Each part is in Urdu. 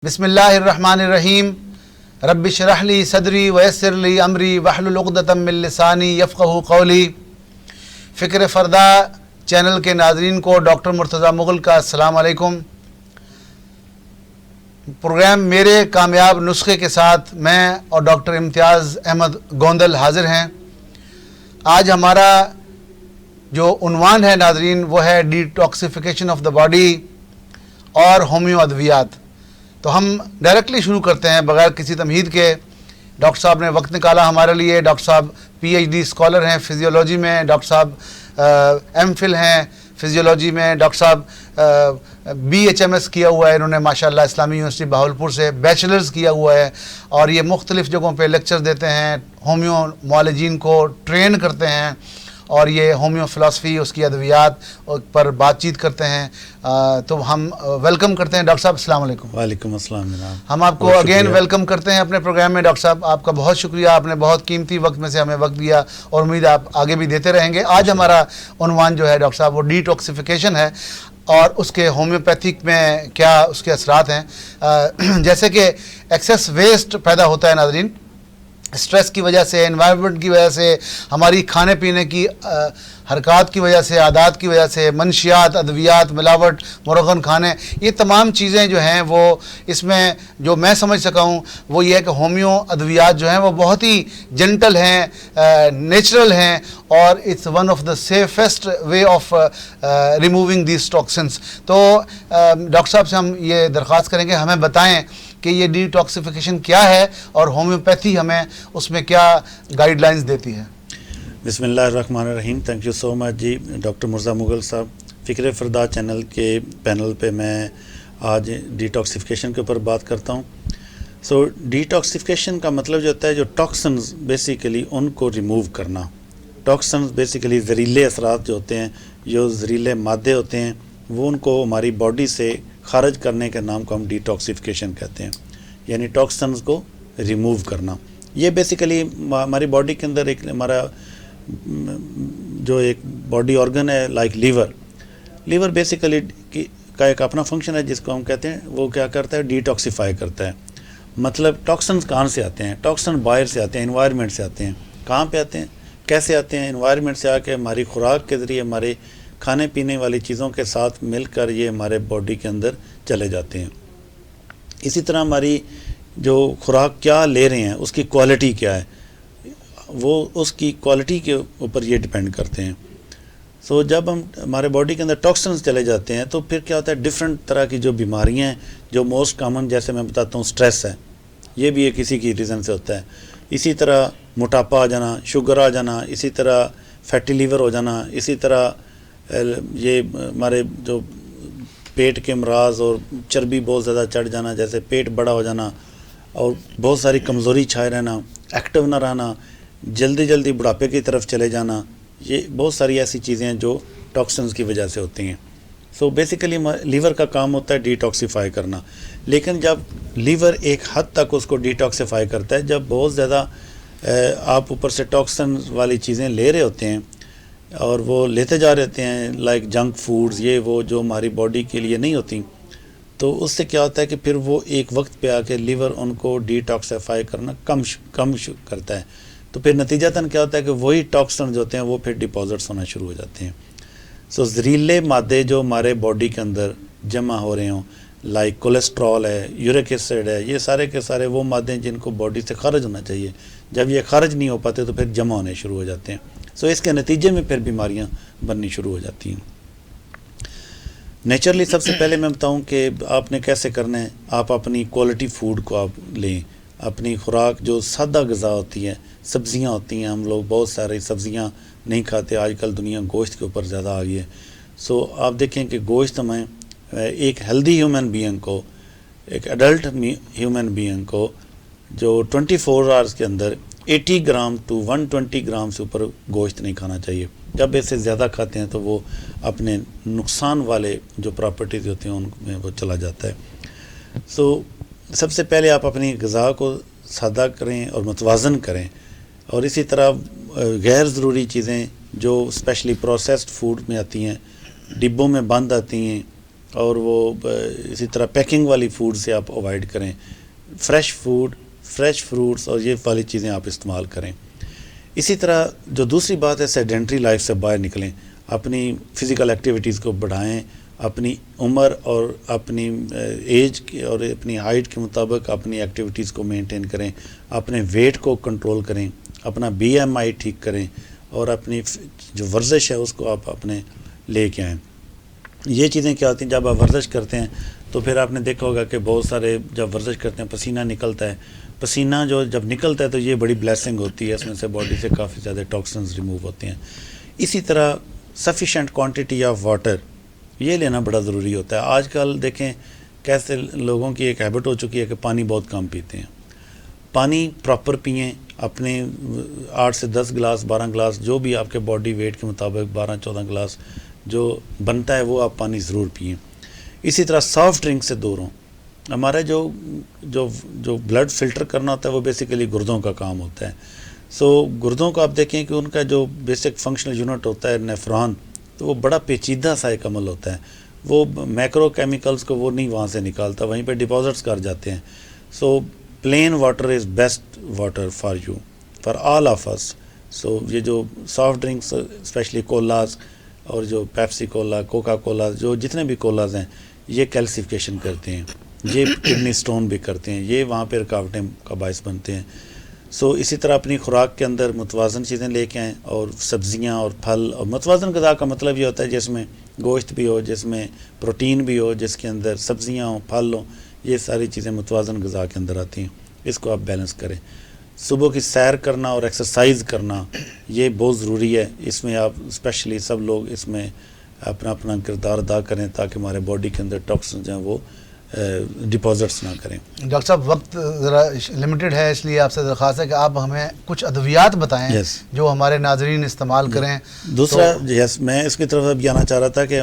بسم اللہ الرحمن الرحیم رب اشرح لی صدری ویسر لی امری واحلل عقدۃ من لسانی یفقہوا قولی۔ فکر فردا چینل کے ناظرین کو ڈاکٹر مرتضیٰ مغل کا السلام علیکم۔ پروگرام میرے کامیاب نسخے کے ساتھ میں اور ڈاکٹر امتیاز احمد گوندل حاضر ہیں۔ آج ہمارا جو عنوان ہے ناظرین وہ ہے ڈیٹاکسیفیکیشن آف دا باڈی اور ہومیو ادویات۔ تو ہم ڈائریکٹلی شروع کرتے ہیں بغیر کسی تمہید کے۔ ڈاکٹر صاحب نے وقت نکالا ہمارے لیے۔ ڈاکٹر صاحب پی ایچ ڈی اسکالر ہیں فزیولوجی میں، ڈاکٹر صاحب ایم فل ہیں فزیولوجی میں، ڈاکٹر صاحب بی ایچ ایم ایس کیا ہوا ہے انہوں نے ماشاءاللہ اسلامی یونیورسٹی بہاولپور سے، بیچلرز کیا ہوا ہے، اور یہ مختلف جگہوں پہ لیکچر دیتے ہیں، ہومیو معالجین کو ٹرین کرتے ہیں، اور یہ ہومیو فلاسفی اس کی ادویات پر بات چیت کرتے ہیں۔ تو ہم ویلکم کرتے ہیں ڈاکٹر صاحب، السلام علیکم۔ وعلیکم السلام جناب۔ ہم آپ کو اگین ویلکم کرتے ہیں اپنے پروگرام میں۔ ڈاکٹر صاحب آپ کا بہت شکریہ، آپ نے بہت قیمتی وقت میں سے ہمیں وقت دیا، اور امید ہے آپ آگے بھی دیتے رہیں گے۔ آج ہمارا عنوان جو ہے ڈاکٹر صاحب وہ ڈیٹاکسیفیکیشن ہے، اور اس کے ہومیوپیتھک میں کیا اس کے اثرات ہیں۔ جیسے کہ ایکسیس ویسٹ پیدا ہوتا ہے ناظرین، اسٹریس کی وجہ سے، انوائرمنٹ کی وجہ سے، ہماری کھانے پینے کی حرکات کی وجہ سے، عادات کی وجہ سے، منشیات، ادویات، ملاوٹ، مرغن کھانے، یہ تمام چیزیں جو ہیں وہ اس میں جو میں سمجھ سکا ہوں وہ یہ ہے کہ ہومیو ادویات جو ہیں وہ بہت ہی جنٹل ہیں، نیچرل ہیں، اور it's one of the safest way of removing these toxins. تو ڈاکٹر صاحب سے ہم یہ درخواست کریں گے ہمیں بتائیں کہ یہ ڈیٹاکسیفیکیشن کیا ہے اور ہومیوپیتھی ہمیں اس میں کیا گائیڈ لائنز دیتی ہے۔ بسم اللہ الرحمن الرحیم۔ تھینک یو سو مچ جی ڈاکٹر مرزا مغل صاحب۔ فکر فردا چینل کے پینل پہ میں آج ڈیٹاکسیفیکیشن کے اوپر بات کرتا ہوں۔ سو ڈیٹاکسیفیکیشن کا مطلب جو ہوتا ہے جو ٹاکسنز بیسیکلی ان کو ریموو کرنا۔ ٹاکسنز بیسیکلی زہریلے اثرات جو ہوتے ہیں، جو زہریلے مادے ہوتے ہیں، وہ ان کو ہماری باڈی سے خارج کرنے کے نام کو ہم ڈیٹاکسیفیکیشن کہتے ہیں، یعنی ٹاکسنز کو ریموو کرنا۔ یہ بیسیکلی ہماری باڈی کے اندر ایک ہمارا جو ایک باڈی آرگن ہے لائک لیور بیسیکلی کا ایک اپنا فنکشن ہے جس کو ہم کہتے ہیں، وہ کیا کرتا ہے، ڈیٹاکسیفائی کرتا ہے۔ مطلب ٹاکسنز کہاں سے آتے ہیں؟ ٹاکسن باہر سے آتے ہیں، انوائرمنٹ سے آتے ہیں۔ کہاں پہ آتے ہیں، کیسے آتے ہیں؟ انوائرمنٹ سے آ کے ہماری خوراک کے ذریعے ہمارے کھانے پینے والی چیزوں کے ساتھ مل کر یہ ہمارے باڈی کے اندر چلے جاتے ہیں۔ اسی طرح ہماری جو خوراک کیا لے رہے ہیں اس کی کوالٹی کیا ہے، وہ اس کی کوالٹی کے اوپر یہ ڈیپینڈ کرتے ہیں۔ سو جب ہمارے باڈی کے اندر ٹاکسنز چلے جاتے ہیں تو پھر کیا ہوتا ہے، ڈفرینٹ طرح کی جو بیماریاں ہیں، جو موسٹ کامن جیسے میں بتاتا ہوں اسٹریس ہے، یہ بھی ایک کسی کی ریزن سے ہوتا ہے۔ اسی طرح موٹاپا آ جانا، شوگر آ جانا، اسی طرح فیٹی لیور ہو جانا، اسی طرح یہ ہمارے جو پیٹ کے امراض اور چربی بہت زیادہ چڑھ جانا، جیسے پیٹ بڑا ہو جانا، اور بہت ساری کمزوری چھائے رہنا، ایکٹیو نہ رہنا، جلدی بڑھاپے کی طرف چلے جانا، یہ بہت ساری ایسی چیزیں ہیں جو ٹاکسنز کی وجہ سے ہوتی ہیں۔ سو بیسیکلی لیور کا کام ہوتا ہے ڈیٹاکسیفائی کرنا، لیکن جب لیور ایک حد تک اس کو ڈیٹاکسیفائی کرتا ہے، جب بہت زیادہ آپ اوپر سے ٹاکسنز والی چیزیں لے رہے ہوتے ہیں اور وہ لیتے جا رہتے ہیں لائک جنک فوڈز، یہ وہ جو ہماری باڈی کے لیے نہیں ہوتی، تو اس سے کیا ہوتا ہے کہ پھر وہ ایک وقت پہ آ کے لیور ان کو ڈیٹاکسیفائی کرنا کم کرتا ہے، تو پھر نتیجتاً کیا ہوتا ہے کہ وہی ٹاکسن جو ہوتے ہیں وہ پھر ڈپازٹس ہونا شروع ہو جاتے ہیں۔ سو زہریلے مادے جو ہمارے باڈی کے اندر جمع ہو رہے ہوں، لائک کولیسٹرول ہے، یورک ایسڈ ہے، یہ سارے کے سارے وہ مادے جن کو باڈی سے خارج ہونا چاہیے، جب یہ خارج نہیں ہو پاتے تو پھر جمع ہونے شروع ہو جاتے ہیں۔ سو اس کے نتیجے میں پھر بیماریاں بننی شروع ہو جاتی ہیں۔ نیچرلی سب سے پہلے میں بتاؤں کہ آپ نے کیسے کرنا ہے، آپ اپنی کوالٹی فوڈ کو آپ لیں، اپنی خوراک جو سادہ غذا ہوتی ہے، سبزیاں ہوتی ہیں، ہم لوگ بہت ساری سبزیاں نہیں کھاتے، آج کل دنیا گوشت کے اوپر زیادہ آ گئی ہے۔ سو آپ دیکھیں کہ گوشت ہمیں ایک ہیلدی ہیومن بینگ کو، ایک ایڈلٹ ہیومن بینگ کو جو 24 آورس کے اندر 80 گرام ٹو 120 گرام سے اوپر گوشت نہیں کھانا چاہیے۔ جب اسے زیادہ کھاتے ہیں تو وہ اپنے نقصان والے جو پراپرٹیز ہوتے ہیں ان میں وہ چلا جاتا ہے۔ سو سب سے پہلے آپ اپنی غذا کو سادہ کریں اور متوازن کریں، اور اسی طرح غیر ضروری چیزیں جو اسپیشلی پروسیسڈ فوڈ میں آتی ہیں، ڈبوں میں بند آتی ہیں، اور وہ اسی طرح پیکنگ والی فوڈ سے آپ اوائڈ کریں. فریش فوڈ، فریش فروٹس اور یہ والی چیزیں آپ استعمال کریں. اسی طرح جو دوسری بات ہے، سیڈنٹری لائف سے باہر نکلیں، اپنی فزیکل ایکٹیویٹیز کو بڑھائیں، اپنی عمر اور اپنی ایج کی اور اپنی ہائٹ کے مطابق اپنی ایکٹیویٹیز کو مینٹین کریں، اپنے ویٹ کو کنٹرول کریں، اپنا BMI ٹھیک کریں اور اپنی جو ورزش ہے اس کو آپ اپنے لے کے آئیں. یہ چیزیں کیا ہوتی ہیں، جب آپ ورزش کرتے ہیں تو پھر آپ نے دیکھا ہوگا کہ بہت سارے جب ورزش کرتے ہیں پسینہ نکلتا ہے. پسینہ جو جب نکلتا ہے تو یہ بڑی بلیسنگ ہوتی ہے، اس میں سے باڈی سے کافی زیادہ ٹاکسنز ریموو ہوتے ہیں. اسی طرح سفیشینٹ کوانٹٹی آف واٹر یہ لینا بڑا ضروری ہوتا ہے. آج کل دیکھیں کیسے لوگوں کی ایک ہیبٹ ہو چکی ہے کہ پانی بہت کم پیتے ہیں. پانی پراپر پئیں، اپنے 8 سے 10 گلاس 12 گلاس جو بھی آپ کے باڈی ویٹ کے مطابق 12-14 گلاس جو بنتا ہے وہ آپ پانی ضرور پئیں. اسی طرح سافٹ ڈرنک سے دور ہوں. ہمارا جو بلڈ فلٹر کرنا ہوتا ہے وہ بیسیکلی گردوں کا کام ہوتا ہے. گردوں کو آپ دیکھیں کہ ان کا جو بیسک فنکشنل یونٹ ہوتا ہے نیفران، تو وہ بڑا پیچیدہ سا ایک عمل ہوتا ہے. وہ میکرو کیمیکلز کو وہ نہیں وہاں سے نکالتا، وہیں پہ ڈپازٹس کر جاتے ہیں. Plain water is best water for you, for all of us. یہ جو سافٹ ڈرنکس اسپیشلی کولاز اور جو پیپسی کولا، کوکا کولا، جو جتنے بھی کولاز ہیں یہ کیلسیفیکیشن کرتے ہیں، یہ کڈنی سٹون بھی کرتے ہیں، یہ وہاں پہ رکاوٹیں کا باعث بنتے ہیں. اسی طرح اپنی خوراک کے اندر متوازن چیزیں لے کے آئیں، اور سبزیاں اور پھل. اور متوازن غذا کا مطلب یہ ہوتا ہے جس میں گوشت بھی ہو، جس میں پروٹین بھی ہو، جس کے اندر سبزیاں ہوں، پھل ہوں. یہ ساری چیزیں متوازن غذا کے اندر آتی ہیں. اس کو آپ بیلنس کریں. صبح کی سیر کرنا اور ایکسرسائز کرنا یہ بہت ضروری ہے. اس میں آپ اسپیشلی سب لوگ اس میں اپنا اپنا کردار ادا کریں تاکہ ہمارے باڈی کے اندر ٹاکسنز ہیں وہ ڈپازٹس نہ کریں. ڈاکٹر صاحب وقت ذرا لمیٹڈ ہے، اس لیے آپ سے درخواست ہے کہ آپ ہمیں کچھ ادویات بتائیں جو ہمارے ناظرین استعمال کریں. دوسرا میں اس کی طرف اب جانا چاہ رہا تھا کہ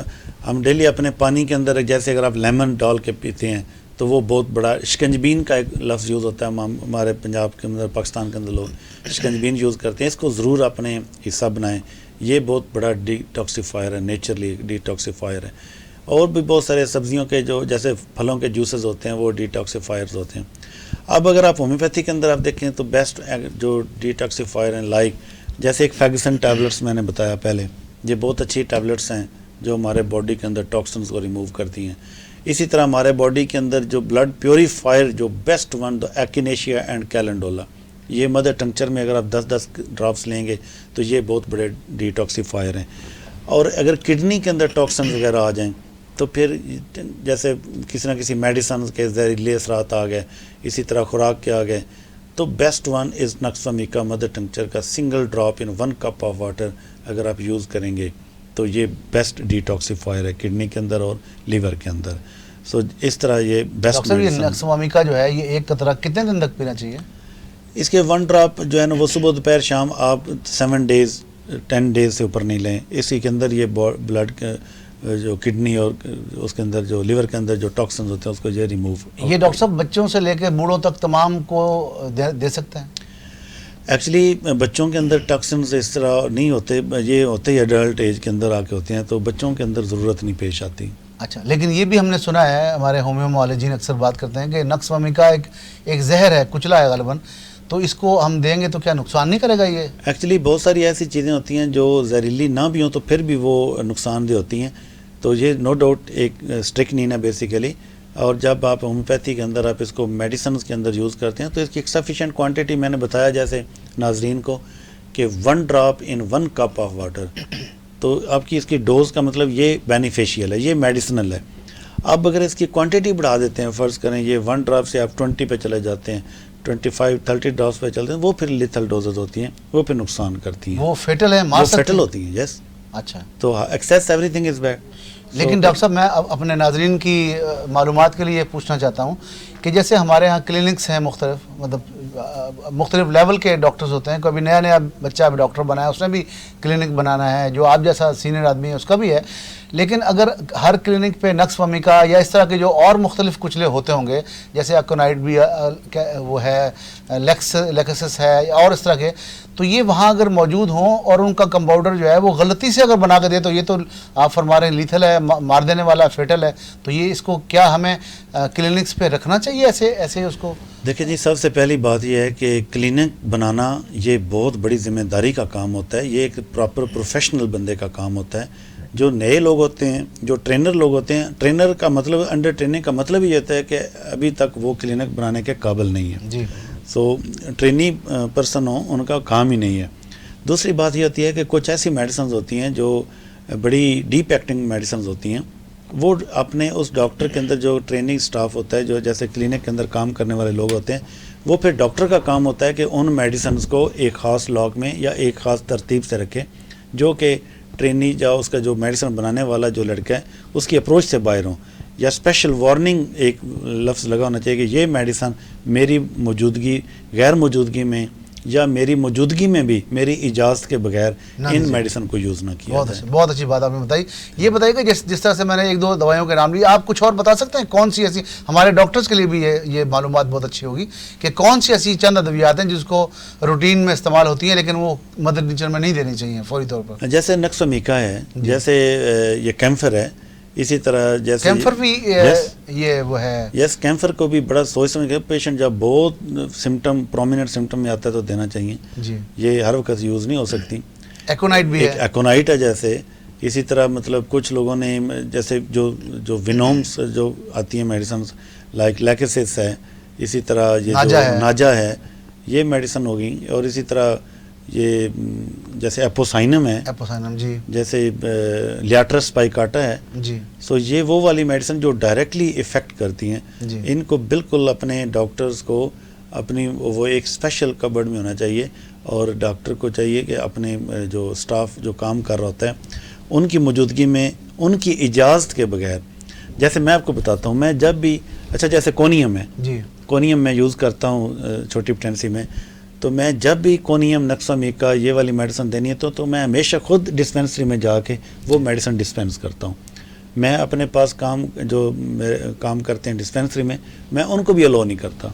ہم ڈیلی اپنے پانی کے اندر جیسے اگر آپ لیمن ڈال کے پیتے ہیں تو وہ بہت بڑا شکنجبین کا ایک لفظ یوز ہوتا ہے. ہمارے پنجاب کے اندر، پاکستان کے اندر لوگ شکنجبین یوز کرتے ہیں. اس کو ضرور اپنے حصہ بنائیں. یہ بہت بڑا ڈیٹاکسیفائر ہے، نیچرلی ڈیٹاکسیفائر ہے. اور بھی بہت سارے سبزیوں کے جو جیسے پھلوں کے جوسز ہوتے ہیں وہ ڈیٹاکسیفائرز ہوتے ہیں. اب اگر آپ ہومیوپیتھی کے اندر آپ دیکھیں تو بیسٹ جو ڈیٹاکسیفائر ہیں لائک جیسے ایک فیگسن ٹیبلٹس میں نے بتایا پہلے، یہ بہت اچھی ٹیبلٹس ہیں جو ہمارے باڈی کے اندر ٹاکسنز کو ریموو کرتی ہیں. اسی طرح ہمارے باڈی کے اندر جو بلڈ پیوریفائر جو بیسٹ ون دا ایکینیشیا اینڈ کیلنڈولا، یہ مدر ٹنکچر میں اگر آپ 10 ڈراپس لیں گے تو یہ بہت بڑے ڈیٹاکسیفائر ہیں. اور اگر کڈنی کے اندر ٹاکسنز وغیرہ آ جائیں تو پھر جیسے کسی نہ کسی میڈیسنز کے زہریلے اثرات آ گئے، اسی طرح خوراک کے آ گئے، تو best one is nux vomica mother tincture کا single drop in 1 cup of water اگر آپ یوز کریں گے تو یہ بیسٹ ڈیٹاکسیفائر ہے کڈنی کے اندر اور لیور کے اندر. اس طرح یہ بیسٹ. یہ نکس ومیکا جو ہے یہ ایک قطرہ کتنے دن تک پینا چاہیے؟ اس کے 1 ڈراپ جو ہے نا وہ صبح دوپہر شام آپ 7 ڈیز 10 ڈیز سے اوپر نہیں لیں. اسی کے اندر یہ بلڈ جو کڈنی اور اس کے اندر جو لیور کے اندر جو ٹاکسنز ہوتے ہیں اس کو یہ ریموو. یہ ڈاکٹر صاحب بچوں سے لے کے بوڑھوں تک تمام کو دے سکتے ہیں؟ ایکچولی بچوں کے اندر ٹاکسنز اس طرح نہیں ہوتے، یہ ہوتے ہی ایڈلٹ ایج کے اندر آ کے ہوتے ہیں، تو بچوں کے اندر ضرورت نہیں پیش آتی. اچھا، لیکن یہ بھی ہم نے سنا ہے، ہمارے ہومیو معالجین اکثر بات کرتے ہیں کہ نکس ومیکا ایک زہر ہے، کچلا ہے غالباً، تو اس کو ہم دیں گے تو کیا نقصان نہیں کرے گا یہ؟ ایکچولی بہت ساری ایسی چیزیں ہوتی ہیں جو زہریلی نہ بھی ہوں تو پھر بھی وہ نقصان دہ ہوتی ہیں. تو یہ نو ڈاؤٹ ایک اسٹرکنین ہے بیسیکلی. اور جب آپ ہومیوپیتھی کے اندر آپ اس کو میڈیسنز کے اندر یوز کرتے ہیں تو اس کی ایک سفیشینٹ کوانٹٹی میں نے بتایا جیسے ناظرین کو کہ 1 drop in 1 cup of water. تو آپ کی اس کی ڈوز کا مطلب یہ بینیفیشیل ہے، یہ میڈیسنل ہے. اب اگر اس کی کوانٹٹی بڑھا دیتے ہیں، فرض کریں یہ 1 ڈراپ سے آپ 20 پہ چلے جاتے ہیں، 25-30 ڈراپس پہ چلتے ہیں، وہ پھر لیتھل ڈوزز ہوتی ہیں، وہ پھر نقصان کرتی ہیں. وہ فیٹل ہے، وہ فیٹل ہوتی ہیں. یس. اچھا. تو access every thing is bad. لیکن ڈاکٹر صاحب میں اپنے ناظرین کی معلومات کے لیے پوچھنا چاہتا ہوں کہ جیسے ہمارے ہاں کلینکس ہیں مختلف، مطلب مختلف لیول کے ڈاکٹرز ہوتے ہیں. کوئی نیا نیا بچہ ابھی ڈاکٹر بنا ہے, اس نے بھی کلینک بنانا ہے, جو آپ جیسا سینئر آدمی ہے اس کا بھی ہے. لیکن اگر ہر کلینک پہ نقص فہمی کا یا اس طرح کے جو اور مختلف کچلے ہوتے ہوں گے, جیسے اکونائٹ بھی وہ ہے, لیکسس ہے اور اس طرح کے, تو یہ وہاں اگر موجود ہوں اور ان کا کمپاؤڈر جو ہے وہ غلطی سے اگر بنا کے دے, تو یہ تو آپ فرما رہے ہیں لیتھل ہے, مار دینے والا, فیٹل ہے. تو یہ اس کو کیا ہمیں کلینکس پہ رکھنا چاہیے ایسے اس کو؟ دیکھیں جی, سب سے پہلی بات یہ ہے کہ کلینک بنانا یہ بہت بڑی ذمہ داری کا کام ہوتا ہے. یہ ایک پراپر پروفیشنل بندے کا کام ہوتا ہے. جو نئے لوگ ہوتے ہیں, جو ٹرینر لوگ ہوتے ہیں, ٹرینر کا مطلب, انڈر ٹریننگ کا مطلب یہ ہوتا ہے کہ ابھی تک وہ کلینک بنانے کے قابل نہیں ہے. جی. سو ٹرینی پرسن ہوں, ان کا کام ہی نہیں ہے. دوسری بات یہ ہوتی ہے کہ کچھ ایسی میڈیسنز ہوتی ہیں جو بڑی ڈیپ ایکٹنگ میڈیسنز ہوتی ہیں, وہ اپنے اس ڈاکٹر کے اندر جو ٹریننگ سٹاف ہوتا ہے, جو جیسے کلینک کے اندر کام کرنے والے لوگ ہوتے ہیں, وہ پھر ڈاکٹر کا کام ہوتا ہے کہ ان میڈیسنز کو ایک خاص لاگ میں یا ایک خاص ترتیب سے رکھے, جو کہ ٹرینی یا اس کا جو میڈیسن بنانے والا جو لڑکا ہے اس کی اپروچ سے باہر ہوں. یا اسپیشل وارننگ ایک لفظ لگا ہونا چاہیے کہ یہ میڈیسن میری موجودگی, غیر موجودگی میں یا میری موجودگی میں بھی میری اجازت کے بغیر ان میڈیسن کو یوز نہ کیا جائے. بہت اچھی بات آپ نے بتائی. یہ بتائیے کہ جس طرح سے میں نے ایک دو دوائیوں کے نام لیے, آپ کچھ اور بتا سکتے ہیں کون سی ایسی, ہمارے ڈاکٹرز کے لیے بھی یہ معلومات بہت اچھی ہوگی کہ کون سی ایسی چند ادویات ہیں جس کو روٹین میں استعمال ہوتی ہیں لیکن وہ مدر نیچر میں نہیں دینی چاہیے فوری طور پر؟ جیسے نکسومیکا ہے, جیسے یہ کیمفر ہے, اسی طرح جیسے کیمفر بھی یہ وہ ہے. یس, کیمفر کو بھی بڑا سوچ سمجھ کے پیشنٹ جب بہت سمٹم, پرومیننٹ سمٹم میں آتا ہے تو دینا چاہیے. جی. یہ ہر وقت یوز نہیں ہو سکتی. ایکونائٹ بھی ہے. ایکونائٹ ہے جیسے, اسی طرح مطلب کچھ لوگوں نے جیسے جو ونومس جو آتی ہیں میڈیسنز لائک لیکسس ہے, اسی طرح یہ جو ناجا ہے, یہ میڈیسن ہوگی. اور اسی طرح یہ جیسے اپوسائنم ہے, جی, جیسے لیاٹرس پائکاٹا ہے. جی. سو یہ وہ والی میڈیسن جو ڈائریکٹلی افیکٹ کرتی ہیں, جی. ان کو بالکل اپنے ڈاکٹرز کو اپنی وہ ایک اسپیشل کبرڈ میں ہونا چاہیے, اور ڈاکٹر کو چاہیے کہ اپنے جو سٹاف جو کام کر رہا ہوتا ہے ان کی موجودگی میں, ان کی اجازت کے بغیر. جیسے میں آپ کو بتاتا ہوں, میں جب بھی, اچھا جیسے کونیم ہے, جی, کونیم میں یوز کرتا ہوں چھوٹی پٹینسی میں, تو میں جب بھی کونیم, نکسومیکا یہ والی میڈیسن دینی ہے تو میں ہمیشہ خود ڈسپینسری میں جا کے وہ میڈیسن ڈسپینس کرتا ہوں. میں اپنے پاس جو کام کرتے ہیں ڈسپینسری میں ان کو بھی الاؤ نہیں کرتا.